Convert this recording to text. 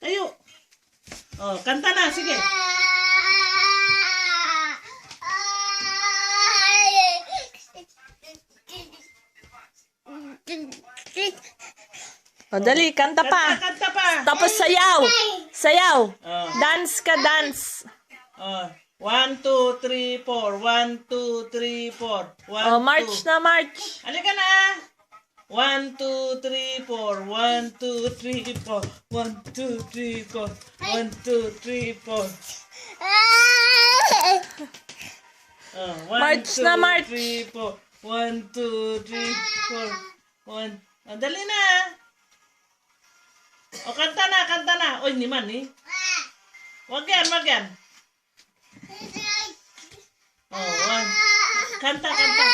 Tayo. Oh, kanta na. Sige. O, dali, kanta pa. Kanta pa. Tapos sayaw. Sayaw. Oh. Dance ka, dance. Oh. 1, 2, 3, 4. 1, 2, 3, 4. 1, O, march na, march. Halika na. 1, 2, 3, 4. 1, 2, 3, 4. 1, 2, 3, 4. 1, 2, 3, 4. Oh, 1, March 2, na, march. 3, 4. 1, 2, 3, 4. 1. Oh, dali na. O, kanta na, kanta na. Oy, ni man eh. Wag yan, wag yan. Oh, 1. Kanta, kanta.